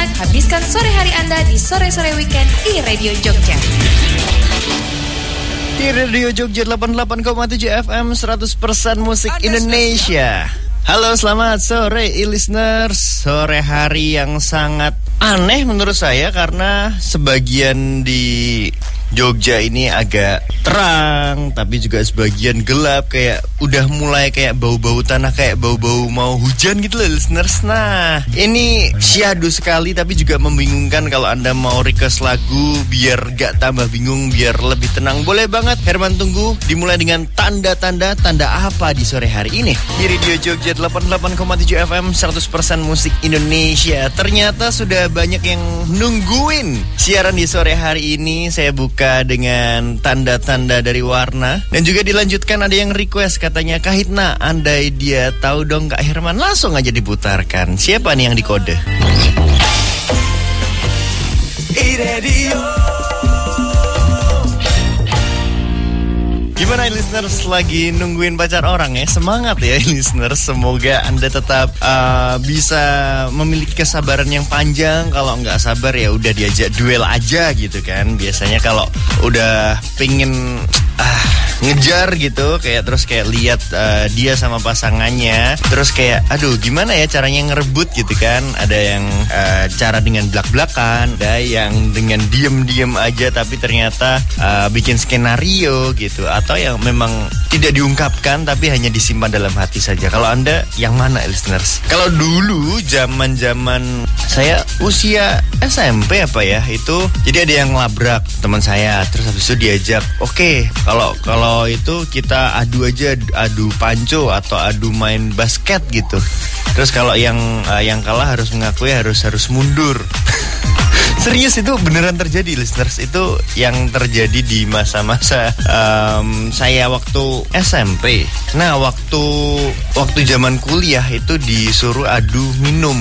semangat, habiskan sore hari Anda di sore-sore weekend di Radio Jogja. Di Radio Jogja 88,7 FM 100% musik Indonesia. Halo, selamat sore listeners. Sore hari yang sangat aneh menurut saya karena sebagian di Jogja ini agak terang, tapi juga sebagian gelap, kayak udah mulai kayak bau-bau tanah, kayak bau-bau mau hujan gitu loh listeners. Nah, ini syahdu sekali tapi juga membingungkan. Kalau Anda mau request lagu biar gak tambah bingung, biar lebih tenang, boleh banget. Herman tunggu. Dimulai dengan tanda apa di sore hari ini di Radio Jogja 88,7 FM 100% musik Indonesia. Ternyata sudah banyak yang nungguin siaran di sore hari ini. Saya buka dengan tanda-tanda dari warna. Dan juga dilanjutkan ada yang request, katanya Kahitna, andai dia tahu dong Kak Herman. Langsung aja diputarkan. Siapa nih yang dikode? Gimana listeners, lagi nungguin pacar orang ya? Semangat ya listeners, semoga Anda tetap bisa memiliki kesabaran yang panjang. Kalau nggak sabar ya udah diajak duel aja gitu kan. Biasanya kalau udah pengen ngejar gitu, kayak terus kayak lihat dia sama pasangannya, terus kayak aduh gimana ya caranya ngerebut gitu kan. Ada yang cara dengan belak-belakan, ada yang dengan diem-diem aja tapi ternyata bikin skenario gitu, atau yang memang tidak diungkapkan tapi hanya disimpan dalam hati saja. Kalau Anda yang mana listeners? Kalau dulu zaman saya usia SMP apa ya, itu jadi ada yang ngelabrak teman saya, terus habis itu diajak, oke, kalau itu kita adu aja, adu panco atau adu main basket gitu. Terus kalau yang kalah harus mengakui harus mundur. Serius, itu beneran terjadi listeners. Itu yang terjadi di masa-masa saya waktu SMP. Nah, waktu zaman kuliah itu disuruh adu minum.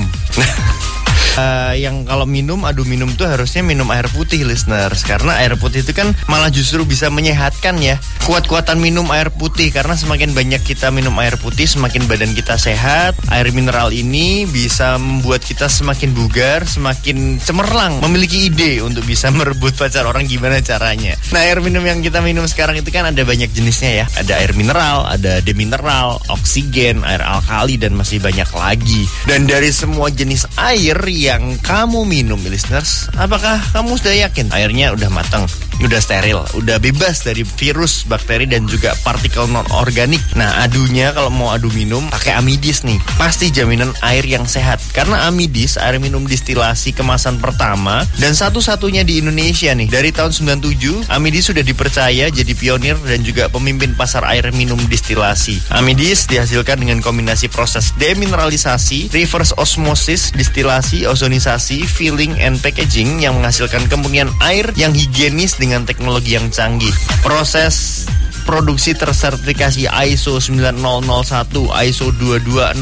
Yang kalau adu minum tuh harusnya minum air putih listeners, karena air putih itu kan malah justru bisa menyehatkan ya. Kuat-kuatan minum air putih, karena semakin banyak kita minum air putih semakin badan kita sehat. Air mineral ini bisa membuat kita semakin bugar, semakin cemerlang, memiliki ide untuk bisa merebut pacar orang. Gimana caranya? Nah, air minum yang kita minum sekarang itu kan ada banyak jenisnya ya. Ada air mineral, ada demineral, oksigen, air alkali, dan masih banyak lagi. Dan dari semua jenis air yang kamu minum listeners, apakah kamu sudah yakin airnya udah matang, udah steril, udah bebas dari virus, bakteri, dan juga partikel non-organik? Nah, adunya kalau mau adu minum pakai Amidis nih, pasti jaminan air yang sehat. Karena Amidis air minum distilasi kemasan pertama dan satu-satunya di Indonesia nih. Dari tahun 97 Amidis sudah dipercaya jadi pionir dan juga pemimpin pasar air minum distilasi. Amidis dihasilkan dengan kombinasi proses demineralisasi, reverse osmosis, distilasi, ozonisasi, filling, and packaging yang menghasilkan kemurnian air yang higienis dengan teknologi yang canggih. Proses produksi tersertifikasi ISO 9001, ISO 22000,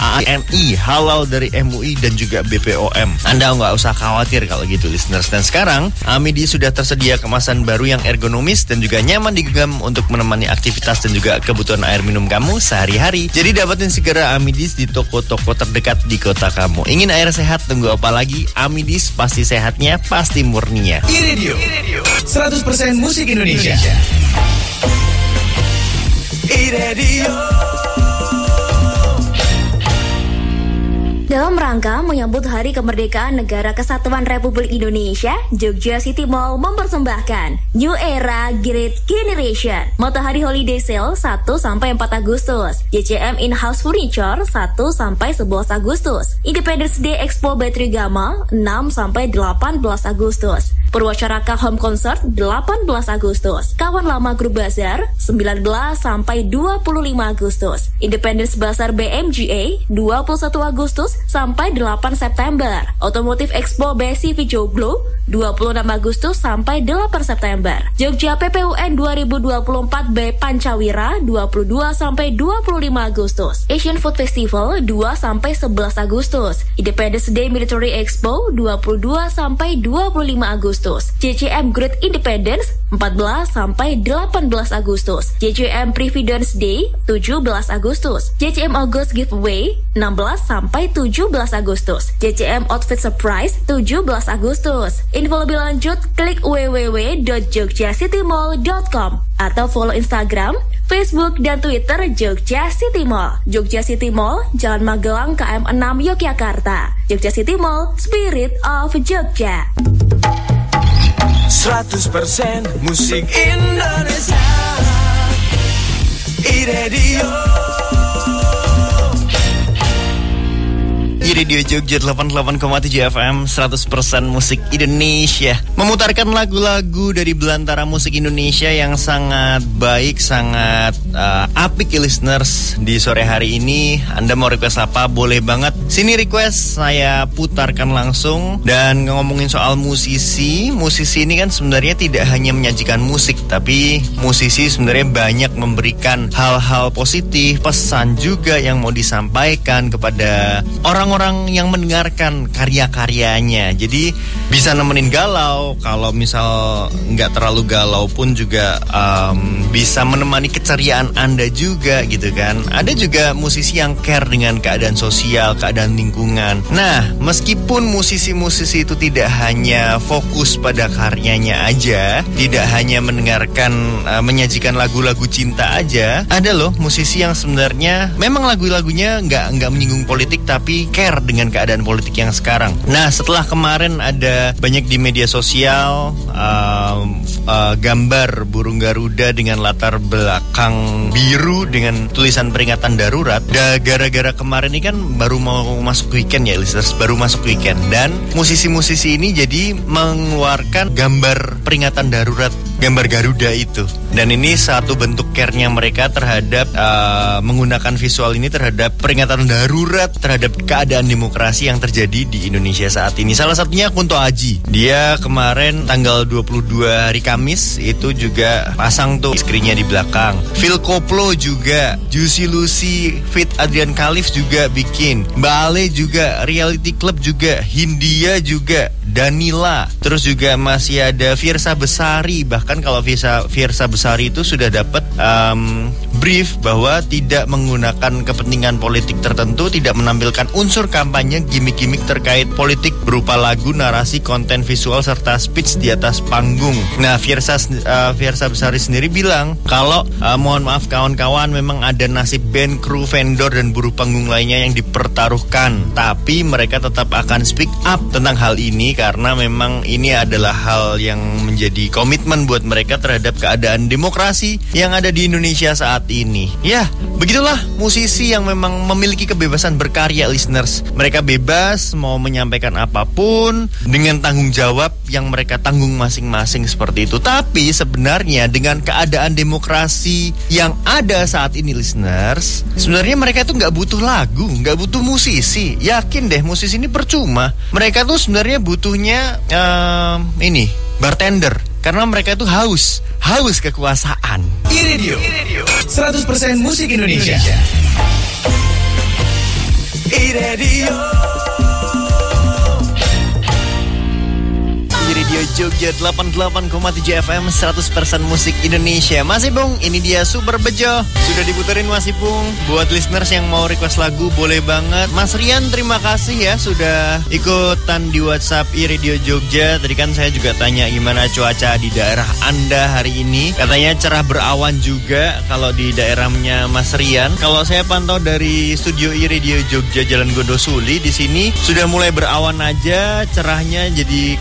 ANI, halal dari MUI dan juga BPOM. Anda nggak usah khawatir kalau gitu listeners. Dan sekarang Amidis sudah tersedia kemasan baru yang ergonomis dan juga nyaman digenggam untuk menemani aktivitas dan juga kebutuhan air minum kamu sehari-hari. Jadi dapatin segera Amidis di toko-toko terdekat di kota kamu. Ingin air sehat, tunggu apa lagi? Amidis, pasti sehatnya, pasti murninya. iRadio 100% musik Indonesia. iRadio. Dalam rangka menyambut Hari Kemerdekaan Negara Kesatuan Republik Indonesia, Jogja City Mall mempersembahkan New Era Great Generation Matahari Holiday Sale 1-4 Agustus, JCM In-House Furniture 1-11 Agustus, Independence Day Expo Battery Gama 6-18 Agustus, Purwacaraka Home Concert 18 Agustus, Kawan Lama Group Bazar 19-25 Agustus, Independence Bazar BMGA 21 Agustus sampai 8 September, Automotive Expo BCV Joglo 26 Agustus sampai 8 September, Jogja PPUN 2024 B Pancawira 22 sampai 25 Agustus, Asian Food Festival 2 sampai 11 Agustus, Independence Day Military Expo 22 sampai 25 Agustus, Agustus. JCM Great Independence 14 sampai 18 Agustus. JCM Previdence Day 17 Agustus. JCM August Giveaway 16 sampai 17 Agustus. JCM Outfit Surprise 17 Agustus. Info lebih lanjut klik www.jogjacitymall.com atau follow Instagram, Facebook, dan Twitter Jogja City Mall. Jogja City Mall, Jalan Magelang KM 6 Yogyakarta. Jogja City Mall, Spirit of Jogja. 100% musik Indonesia. iRadio. iRadio Jogja 88,7 FM 100% musik Indonesia. Memutarkan lagu-lagu dari belantara musik Indonesia yang sangat baik, sangat apik listeners. Di sore hari ini Anda mau request apa? Boleh banget. Sini request, saya putarkan langsung. Dan ngomongin soal musisi ini kan sebenarnya tidak hanya menyajikan musik, tapi musisi sebenarnya banyak memberikan hal-hal positif, pesan juga yang mau disampaikan kepada orang-orang yang mendengarkan karya-karyanya. Jadi bisa nemenin galau, kalau misal nggak terlalu galau pun juga bisa menemani keceriaan Anda juga gitu kan. Ada juga musisi yang care dengan keadaan sosial, keadaan lingkungan. Nah, meskipun musisi-musisi itu tidak hanya fokus pada karyanya aja, tidak hanya menyajikan lagu-lagu cinta aja, ada loh musisi yang sebenarnya memang lagu-lagunya nggak menyinggung politik tapi care dengan keadaan politik yang sekarang. Nah, setelah kemarin ada banyak di media sosial gambar burung Garuda dengan latar belakang biru dengan tulisan peringatan darurat. Gara-gara kemarin ini kan baru mau masuk weekend ya listeners, baru masuk weekend, dan musisi-musisi ini jadi mengeluarkan gambar peringatan darurat, gambar Garuda itu. Dan ini satu bentuk care-nya mereka terhadap menggunakan visual ini terhadap peringatan darurat terhadap keadaan demokrasi yang terjadi di Indonesia saat ini. Salah satunya Kunto Aji. Dia kemarin tanggal 22 hari Kamis itu juga pasang tuh screen-nya di belakang. Phil Koplo juga, Juicy Lucy, Fit Adrian Khalif juga bikin. Mbak Ale juga, Reality Club juga, Hindia juga, Danila. Terus juga masih ada Fiersa Besari. Bahkan kalau Fiersa Besari itu sudah dapat brief bahwa tidak menggunakan kepentingan politik tertentu, tidak menampilkan unsur kampanye, gimmick-gimmick terkait politik berupa lagu, narasi, konten visual, serta speech di atas panggung. Nah, Fiersa Besari sendiri bilang kalau mohon maaf kawan-kawan, memang ada nasib band, kru, vendor, dan buruh panggung lainnya yang dipertaruhkan, tapi mereka tetap akan speak up tentang hal ini karena memang ini adalah hal yang menjadi komitmen buat mereka terhadap keadaan demokrasi yang ada di Indonesia saat ini. Ya, begitulah musisi yang memang memiliki kebebasan berkarya listeners. Mereka bebas mau menyampaikan apapun dengan tanggung jawab yang mereka tanggung masing-masing seperti itu. Tapi sebenarnya dengan keadaan demokrasi yang ada saat ini listeners, sebenarnya mereka itu nggak butuh lagu, nggak butuh musisi. Yakin deh, musisi ini percuma. Mereka tuh sebenarnya butuhnya ini bartender, karena mereka itu haus kekuasaan. iRadio 100% musik Indonesia. iRadio. iRadio Jogja 88,7 FM 100% musik Indonesia. Masih Bung, ini dia Super Bejo. Sudah diputerin masih Bung. Buat listeners yang mau request lagu boleh banget. Mas Rian terima kasih ya sudah ikutan di WhatsApp iRadio Jogja. Tadi kan saya juga tanya gimana cuaca di daerah Anda hari ini. Katanya cerah berawan juga kalau di daerahnya Mas Rian. Kalau saya pantau dari studio iRadio Jogja Jalan Gondosuli, di sini sudah mulai berawan aja, cerahnya jadi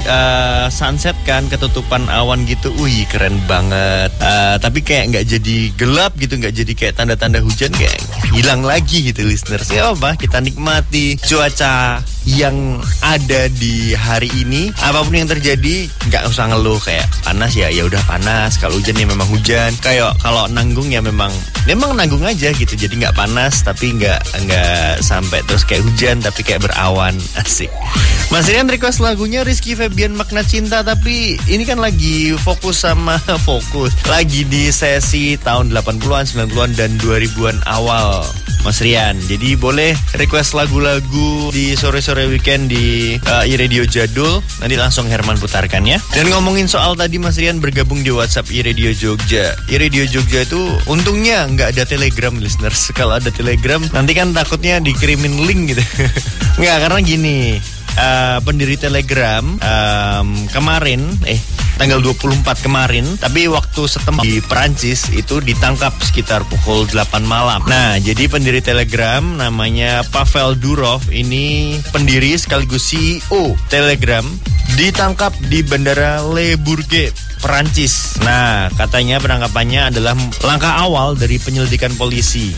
sunset kan, ketutupan awan gitu. Wih, keren banget. Tapi kayak nggak jadi gelap gitu, nggak jadi kayak tanda-tanda hujan, kayak hilang lagi gitu listeners. Ya apa, kita nikmati cuaca yang ada di hari ini. Apapun yang terjadi nggak usah ngeluh, kayak panas ya udah panas, kalau hujan ya memang hujan, kayak kalau nanggung ya memang nanggung aja gitu. Jadi nggak panas tapi nggak sampai terus kayak hujan tapi kayak berawan. Asik. Mas Rian request lagunya Rizky Febian Makna Cinta, tapi ini kan lagi fokus lagi di sesi tahun 80-an, 90-an dan 2000-an awal. Mas Rian. Jadi boleh request lagu-lagu di sore-sore weekend di iRadio Jadul. Nanti langsung Herman putarkan ya. Dan ngomongin soal tadi Mas Rian bergabung di WhatsApp iRadio Jogja. iRadio Jogja itu untungnya nggak ada Telegram, listeners. Kalau ada Telegram nanti kan takutnya dikirimin link gitu. Nggak, karena gini. Pendiri Telegram kemarin tanggal 24 kemarin, tapi waktu setempat di Perancis itu ditangkap sekitar pukul 8 malam. Nah, jadi pendiri Telegram namanya Pavel Durov, ini pendiri sekaligus CEO Telegram, ditangkap di Bandara Le Bourget, Perancis. Nah, katanya penangkapannya adalah langkah awal dari penyelidikan polisi.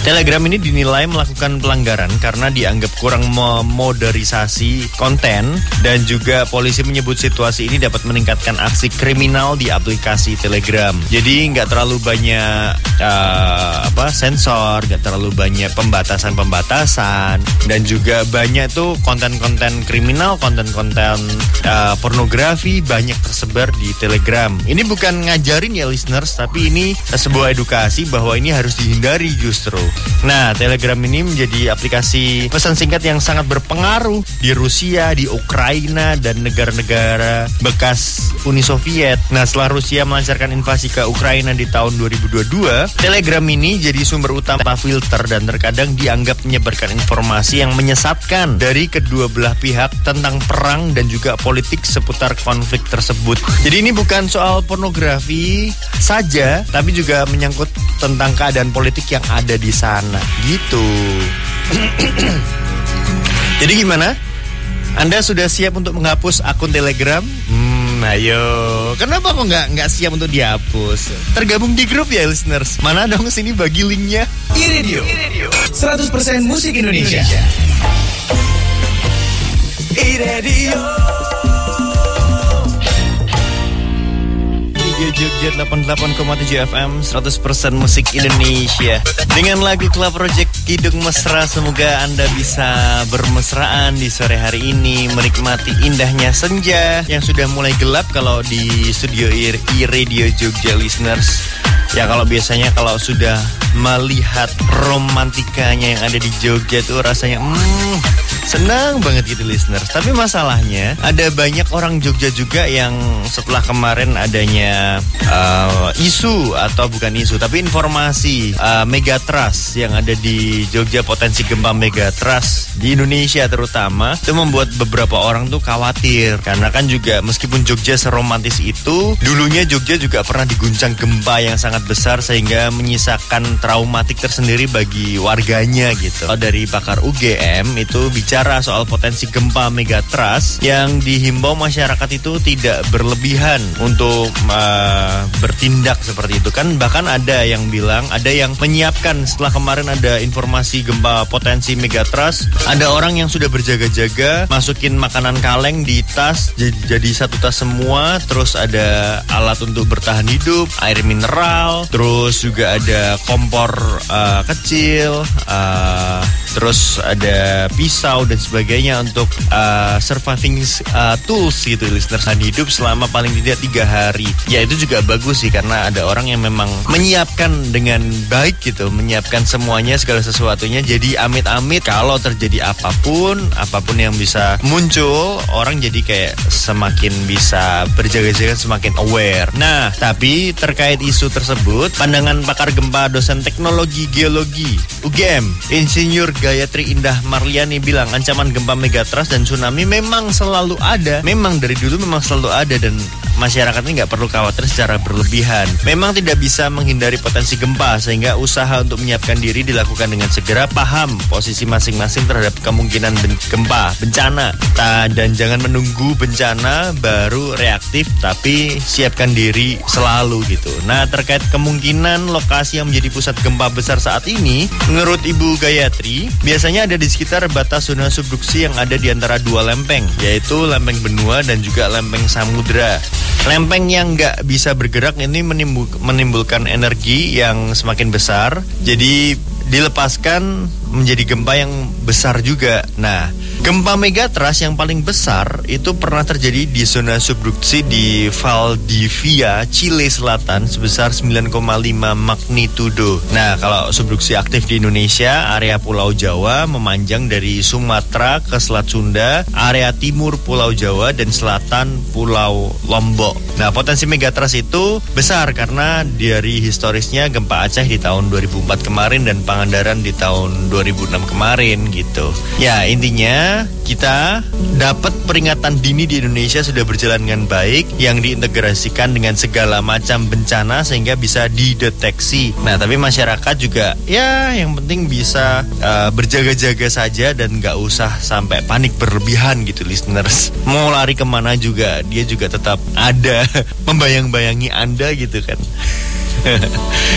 Telegram ini dinilai melakukan pelanggaran karena dianggap kurang memoderisasi konten, dan juga polisi menyebut situasi ini dapat meningkatkan aksi kriminal di aplikasi Telegram. Jadi nggak terlalu banyak sensor, nggak terlalu banyak pembatasan, dan juga banyak tuh konten-konten kriminal, konten-konten pornografi banyak tersebar di Telegram. Ini bukan ngajarin ya listeners, tapi ini sebuah edukasi bahwa ini harus dihindari justru. Nah, Telegram ini menjadi aplikasi pesan singkat yang sangat berpengaruh di Rusia, di Ukraina, dan negara-negara bekas Uni Soviet. Nah, setelah Rusia melancarkan invasi ke Ukraina di tahun 2022, Telegram ini jadi sumber utama filter dan terkadang dianggap menyebarkan informasi yang menyesatkan dari kedua belah pihak tentang perang dan juga politik seputar konflik tersebut. Jadi ini bukan soal pornografi saja, tapi juga menyangkut tentang keadaan politik yang ada di sana, gitu. Jadi gimana? Anda sudah siap untuk menghapus akun Telegram? Ayo. Kenapa kok nggak siap untuk dihapus? Tergabung di grup ya listeners. Mana dong sini bagi linknya. iRadio 100% musik Indonesia. iRadio Jogja 88,7 FM 100% musik Indonesia. Dengan lagu Club Project Kidung Mesra, semoga Anda bisa bermesraan di sore hari ini, menikmati indahnya senja yang sudah mulai gelap kalau di studio iRadio Jogja listeners. Ya kalau biasanya kalau sudah melihat romantikanya yang ada di Jogja tuh rasanya senang banget gitu listeners. Tapi masalahnya ada banyak orang Jogja juga yang setelah kemarin adanya isu, atau bukan isu tapi informasi megatrust yang ada di Jogja, potensi gempa megatrust di Indonesia terutama, itu membuat beberapa orang tuh khawatir. Karena kan juga meskipun Jogja seromantis itu, dulunya Jogja juga pernah diguncang gempa yang sangat besar sehingga menyisakan traumatik tersendiri bagi warganya gitu. Dari pakar UGM itu bicara soal potensi gempa megatrust yang dihimbau masyarakat itu tidak berlebihan untuk bertindak seperti itu kan. Bahkan ada yang bilang, ada yang menyiapkan setelah kemarin ada informasi gempa potensi megatrust, ada orang yang sudah berjaga-jaga masukin makanan kaleng di tas, jadi satu tas semua. Terus ada alat untuk bertahan hidup, air mineral, terus juga ada kompor kecil, terus ada pisau dan sebagainya untuk surviving tools gitu listeners, dan hidup selama paling tidak 3 hari. Ya itu juga bagus sih, karena ada orang yang memang menyiapkan dengan baik gitu, menyiapkan semuanya, segala sesuatunya. Jadi amit-amit kalau terjadi apapun yang bisa muncul, orang jadi kayak semakin bisa berjaga-jaga, semakin aware. Nah, tapi terkait isu tersebut, pandangan pakar gempa dosen teknologi geologi UGM, Insinyur Gayatri Indah Marliani bilang ancaman gempa megatrust dan tsunami memang selalu ada. Memang dari dulu memang selalu ada, dan masyarakat ini nggak perlu khawatir secara berlebihan. Memang tidak bisa menghindari potensi gempa, sehingga usaha untuk menyiapkan diri dilakukan dengan segera, paham posisi masing-masing terhadap kemungkinan gempa, bencana, dan jangan menunggu bencana baru reaktif, tapi siapkan diri selalu gitu. Nah, terkait kemungkinan lokasi yang menjadi pusat gempa besar saat ini, menurut Ibu Gayatri, biasanya ada di sekitar batas zona subduksi yang ada di antara dua lempeng, yaitu lempeng benua dan juga lempeng samudra. Lempeng yang nggak bisa bergerak ini menimbulkan energi yang semakin besar, jadi dilepaskan menjadi gempa yang besar juga. Nah, Gempa megatrust yang paling besar itu pernah terjadi di zona subduksi di Valdivia, Chile Selatan sebesar 9,5 magnitudo. Nah, kalau subduksi aktif di Indonesia, area Pulau Jawa memanjang dari Sumatera ke Selat Sunda, area timur Pulau Jawa dan selatan Pulau Lombok. Nah, potensi megatrust itu besar karena dari historisnya gempa Aceh di tahun 2004 kemarin dan Pangandaran di tahun 2006 kemarin gitu. Ya, intinya kita dapat peringatan dini di Indonesia sudah berjalan dengan baik yang diintegrasikan dengan segala macam bencana sehingga bisa dideteksi. Nah, tapi masyarakat juga ya yang penting bisa berjaga-jaga saja dan nggak usah sampai panik berlebihan gitu listeners. Mau lari kemana juga dia juga tetap ada membayang-bayangi Anda gitu kan.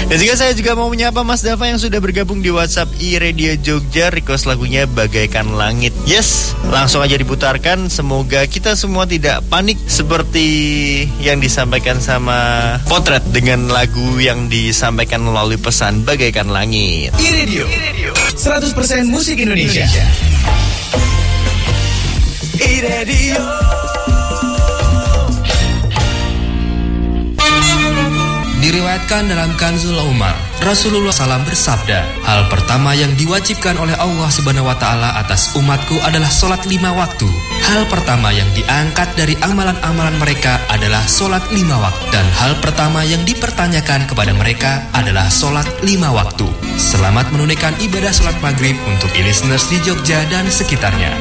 Dan juga saya juga mau menyapa Mas Dava yang sudah bergabung di WhatsApp iRadio Jogja. Request lagunya Bagaikan Langit. Yes, langsung aja diputarkan. Semoga kita semua tidak panik seperti yang disampaikan sama Potret dengan lagu yang disampaikan melalui pesan Bagaikan Langit. iRadio 100% musik Indonesia. iRadio. Diriwayatkan dalam Kanzul Umar, Rasulullah SAW bersabda, hal pertama yang diwajibkan oleh Allah Subhanahu wa Ta'ala atas umatku adalah sholat 5 waktu. Hal pertama yang diangkat dari amalan-amalan mereka adalah sholat 5 waktu. Dan hal pertama yang dipertanyakan kepada mereka adalah sholat 5 waktu. Selamat menunaikan ibadah sholat maghrib untuk listeners di Jogja dan sekitarnya.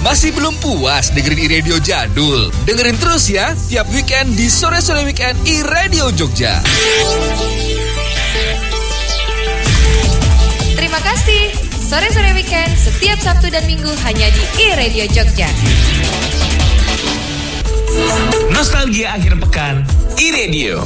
Masih belum puas dengerin iRadio jadul? Dengerin terus ya, tiap weekend di Sore-Sore Weekend iRadio Jogja. Terima kasih. Sore-sore weekend setiap Sabtu dan Minggu hanya di iRadio Jogja. Nostalgia akhir pekan iRadio.